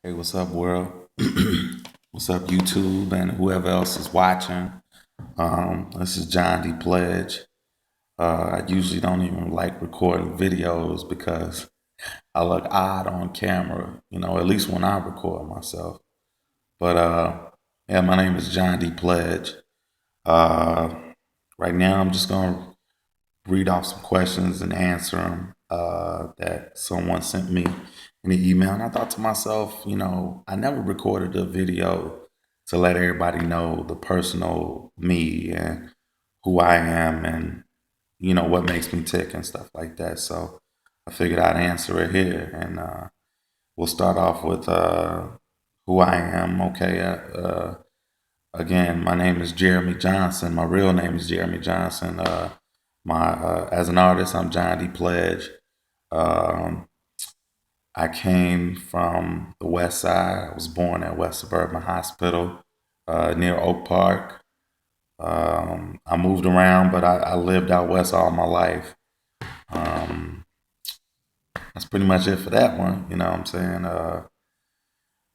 Hey, what's up, world? What's up, YouTube, and whoever else is watching? This is Jon De Pledge. I usually don't even like recording videos because I look odd on camera, at least when I record myself. But yeah, my name is Jon De Pledge. Uh, right now, I'm just going to read off some questions and answer them that someone sent me in the email. And I thought to myself, I never recorded a video to let everybody know the personal me and who I am and, what makes me tick and stuff like that. So I figured I'd answer it here. And we'll start off with who I am. Okay. Again, my name is Jeremy Johnson. My real name is Jeremy Johnson. My As an artist, I'm Jon De Pledge. Um, I came from the West Side. I was born at West Suburban Hospital near Oak Park. I moved around, but I lived out west all my life. Um, that's pretty much it for that one. You know what I'm saying?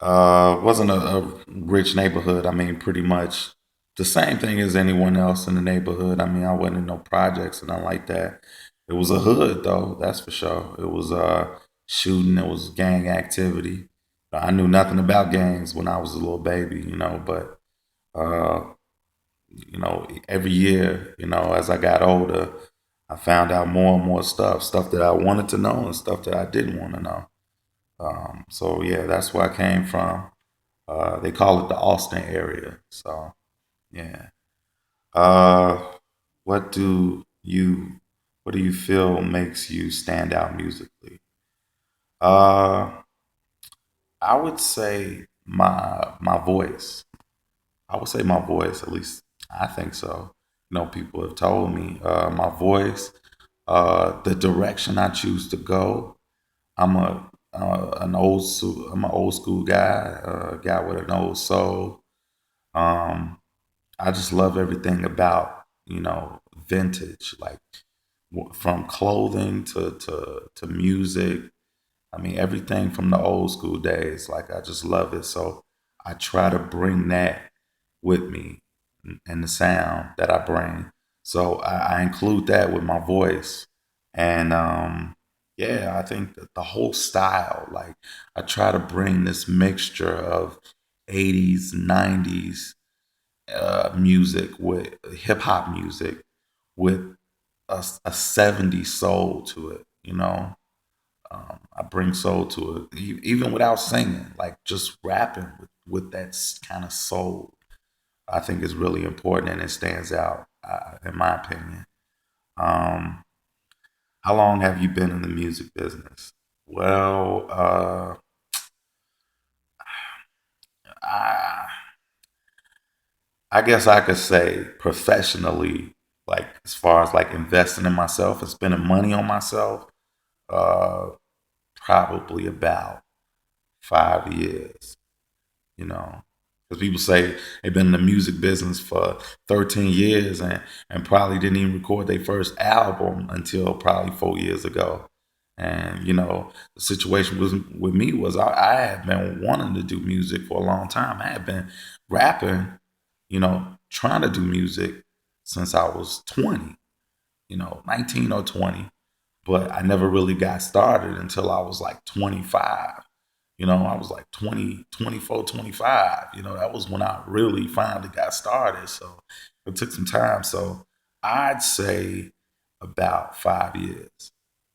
Wasn't a rich neighborhood. I mean, pretty much the same thing as anyone else in the neighborhood. I mean, I wasn't in no projects and nothing like that. It was a hood though, that's for sure. It was shooting, it was gang activity. I knew nothing about gangs when I was a little baby, but uh, every year, as I got older, I found out more and more stuff that I wanted to know and stuff that I didn't want to know. So yeah, that's where I came from. They call it the Austin area. So yeah. Uh, what do you what do you feel makes you stand out musically? Uh, I would say my voice. I would say my voice. At least I think so. People have told me my voice, the direction I choose to go. I'm I'm an old school guy, a guy with an old soul. Um, I just love everything about vintage, like from clothing to music. I mean everything from the old school days. Like I just love it. So I try to bring that with me and the sound that I bring. So I include that with my voice, and yeah, I think that the whole style. Like I try to bring this mixture of '80s, '90s music with hip hop music with a 70s soul to it, I bring soul to it, even without singing, like just rapping with that kind of soul. I think is really important and it stands out, in my opinion. Um, how long have you been in the music business? Well, I, I guess I could say professionally, like as far as like investing in myself and spending money on myself, uh, probably about 5 years. You know, because people say they've been in the music business for 13 years and probably didn't even record their first album until probably 4 years ago. And the situation with me was I had been wanting to do music for a long time. I had been rapping, trying to do music since I was 20, 19 or 20, but I never really got started until I was like 25. I was like 20, 24, 25. That was when I really finally got started. So it took some time. So I'd say about 5 years.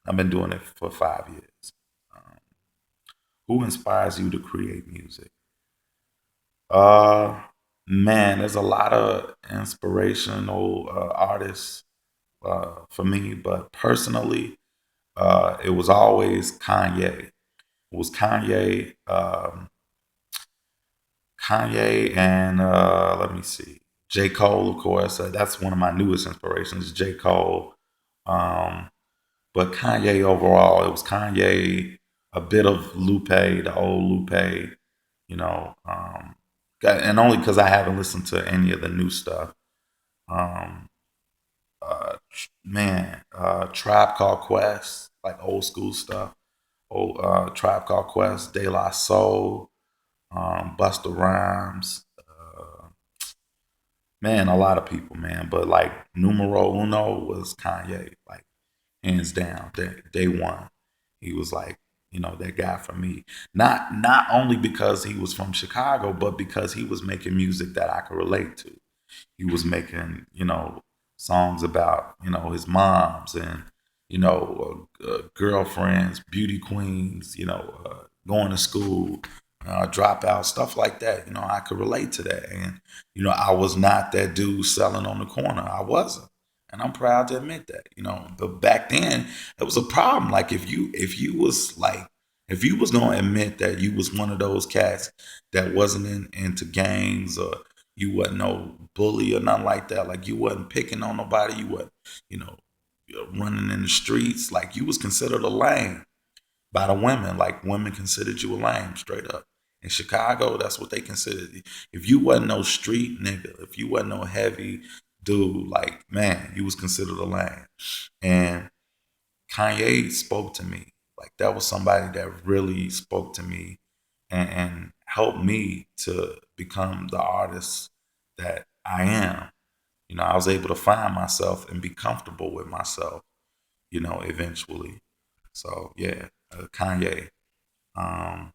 I've been doing it for 5 years. Um, who inspires you to create music? Uh, man, there's a lot of inspirational artists for me, but personally, it was always Kanye. It was Kanye and let me see, J. Cole, of course. That's one of my newest inspirations, J. Cole. Um, but Kanye overall, it was Kanye, a bit of Lupe, the old Lupe, you know, um, and only because I haven't listened to any of the new stuff. Um, Tribe Called Quest, like old school stuff. Old Tribe Called Quest, De La Soul. Busta Rhymes, man, a lot of people, man. But like numero uno was Kanye, like hands down, day one. He was like, that guy for me. Not only because he was from Chicago, but because he was making music that I could relate to. He was making, songs about, his moms and, girlfriends, beauty queens, going to school, dropout, stuff like that. I could relate to that. And, I was not that dude selling on the corner. I wasn't. And I'm proud to admit that, but back then it was a problem. Like if you was gonna admit that you was one of those cats that wasn't into gangs or you wasn't no bully or nothing like that. Like you wasn't picking on nobody. You wasn't, you know, running in the streets. Like you was considered a lame by the women. Like women considered you a lame, straight up. In Chicago, that's what they considered. If you wasn't no street nigga, if you wasn't no heavy dude, like man, you was considered a lame. And Kanye spoke to me. Like that was somebody that really spoke to me and helped me to become the artist that I am. I was able to find myself and be comfortable with myself, eventually. So yeah, Kanye. Um,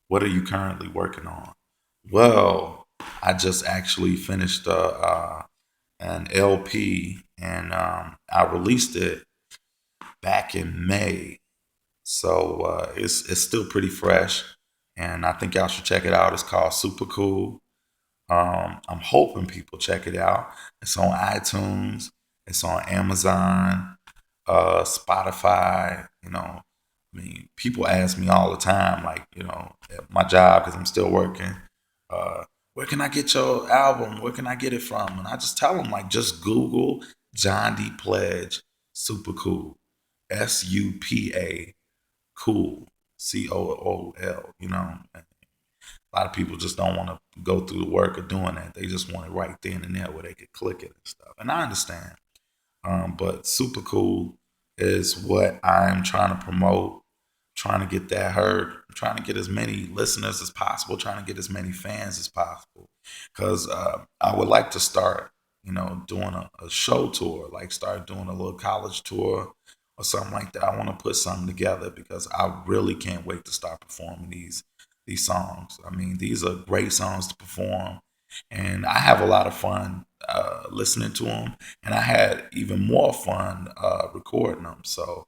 what are you currently working on? Well, I just actually finished an LP and I released it back in May. So it's still pretty fresh, and I think y'all should check it out. It's called Super Cool. I'm hoping people check it out. It's on iTunes. It's on Amazon, Spotify. People ask me all the time, like, at my job, because I'm still working, where can I get your album? Where can I get it from? And I just tell them, like, just Google Jon De Pledge, Super Cool, SUPA, cool, COOL. A lot of people just don't want to go through the work of doing that. They just want it right then and there where they could click it and stuff. And I understand. But super cool is what I'm trying to promote, trying to get that heard, trying to get as many listeners as possible, trying to get as many fans as possible. Because I would like to start, doing a show tour, like start doing a little college tour or something like that. I want to put something together because I really can't wait to start performing these songs. I mean, these are great songs to perform, and I have a lot of fun listening to them, and I had even more fun recording them. So,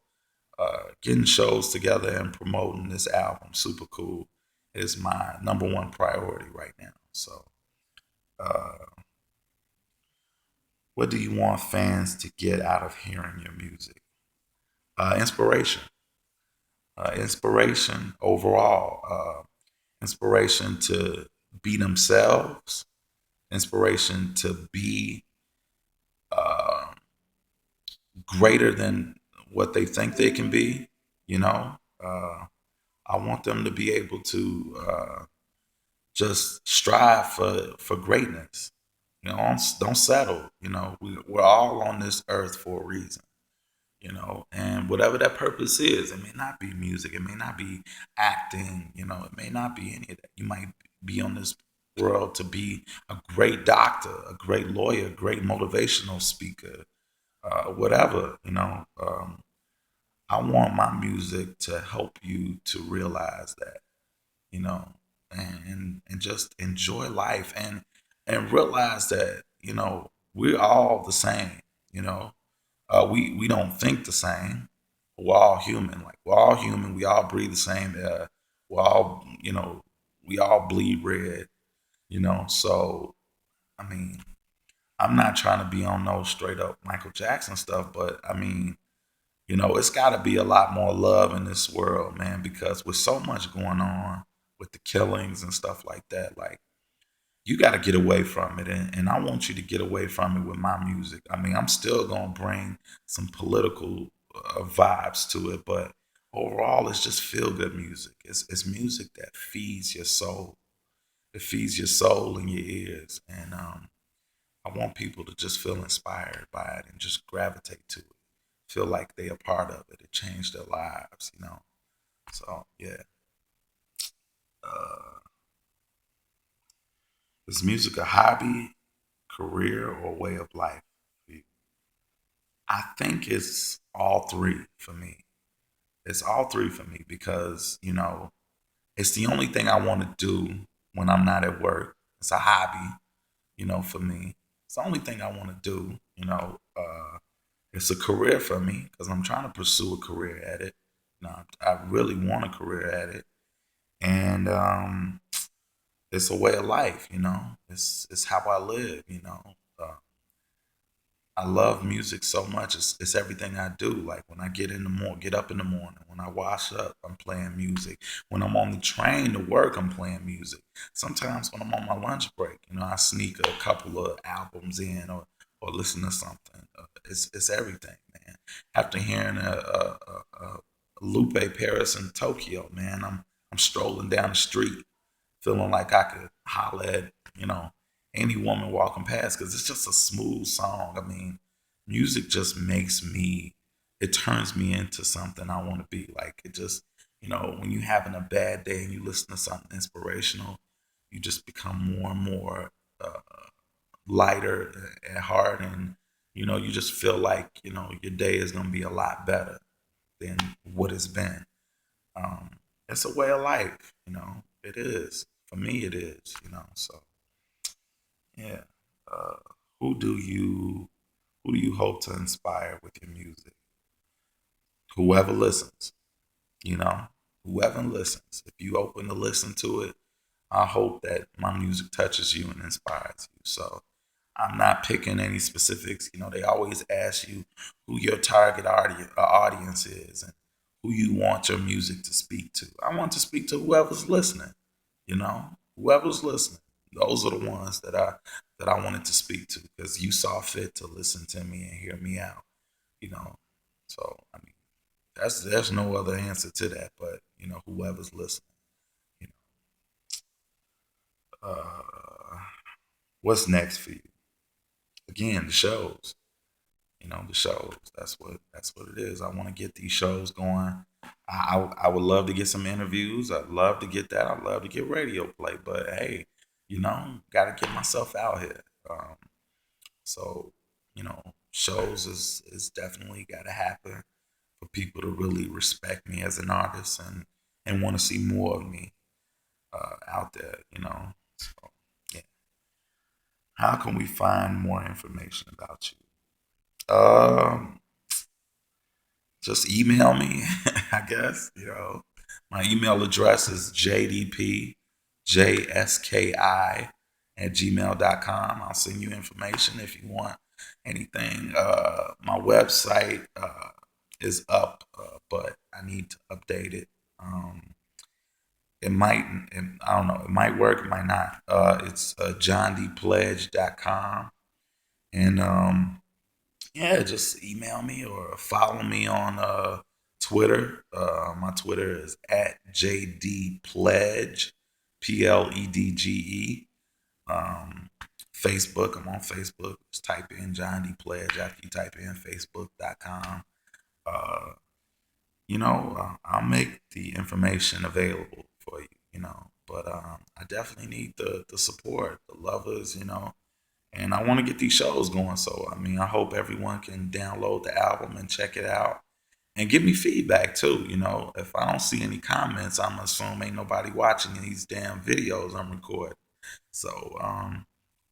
getting shows together and promoting this album, super cool, is my number one priority right now. So, uh, what do you want fans to get out of hearing your music? Inspiration, inspiration overall, inspiration to be themselves, inspiration to be uh, greater than what they think they can be. You know, uh, I want them to be able to just strive for greatness. Don't settle. We're all on this earth for a reason. And whatever that purpose is, it may not be music, it may not be acting, it may not be any of that. You might be on this world to be a great doctor, a great lawyer, a great motivational speaker, whatever. I want my music to help you to realize that, you know, and just enjoy life and realize that, we're all the same, you know. We don't think the same. We're all human. Like we're all human. We all breathe the same air. We're all, we all bleed red, So I mean, I'm not trying to be on no straight up Michael Jackson stuff, but I mean, it's got to be a lot more love in this world, man, because with so much going on with the killings and stuff like that, like you got to get away from it. And I want you to get away from it with my music. I mean, I'm still going to bring some political vibes to it, but overall, it's just feel good music. It's music that feeds your soul. It feeds your soul and your ears. And I want people to just feel inspired by it and just gravitate to it. Feel like they are part of it. It changed their lives. So, yeah. Is music a hobby, career, or way of life for you? I think it's all three for me. It's all three for me because, it's the only thing I want to do when I'm not at work. It's a hobby, for me. It's the only thing I want to do, It's a career for me because I'm trying to pursue a career at it. I really want a career at it. And it's a way of life, It's how I live. Uh, I love music so much. It's everything I do. Like when I get up in the morning. When I wash up, I'm playing music. When I'm on the train to work, I'm playing music. Sometimes when I'm on my lunch break, I sneak a couple of albums in or listen to something. It's everything, man. After hearing a Lupe Paris in Tokyo, man, I'm strolling down the street feeling like I could holler at, any woman walking past because it's just a smooth song. I mean, music just it turns me into something I want to be. Like it just, when you're having a bad day and you listen to something inspirational, you just become more and more uh, lighter at heart. And, you just feel like, your day is going to be a lot better than what it's been. Um, it's a way of life, It is. For me, it is. So yeah. Uh, who do you who do you hope to inspire with your music? Whoever listens, you know, whoever listens. If you open to listen to it, I hope that my music touches you and inspires you. So I'm not picking any specifics. They always ask you who your target audience is and who you want your music to speak to. I want to speak to whoever's listening. Whoever's listening. Those are the ones that I wanted to speak to because you saw fit to listen to me and hear me out. You know, so I mean, there's no other answer to that, but whoever's listening. You what's next for you? Again, the shows. The shows. That's what it is. I want to get these shows going. I would love to get some interviews. I'd love to get that. I'd love to get radio play. But hey, got to get myself out here. So shows is definitely got to happen for people to really respect me as an artist and want to see more of me out there. So yeah. How can we find more information about you? Um, just email me, I guess. My email address is jdpjski at gmail.com. I'll send you information if you want anything. My website is up, but I need to update it. It might, I don't know, it might work, it might not. It's jondepledge.com. And yeah, just email me or follow me on Twitter. My Twitter is at jdpledge, Pledge. Facebook, I'm on Facebook. Just type in Jon De Pledge after you type in facebook.com. Uh, I'll make the information available for you, But I definitely need the support, the lovers, and I want to get these shows going. So, I mean, I hope everyone can download the album and check it out and give me feedback too. If I don't see any comments, I'm assuming ain't nobody watching these damn videos I'm recording. So,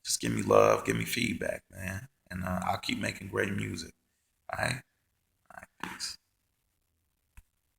just give me love, give me feedback, man, and I'll keep making great music. All right.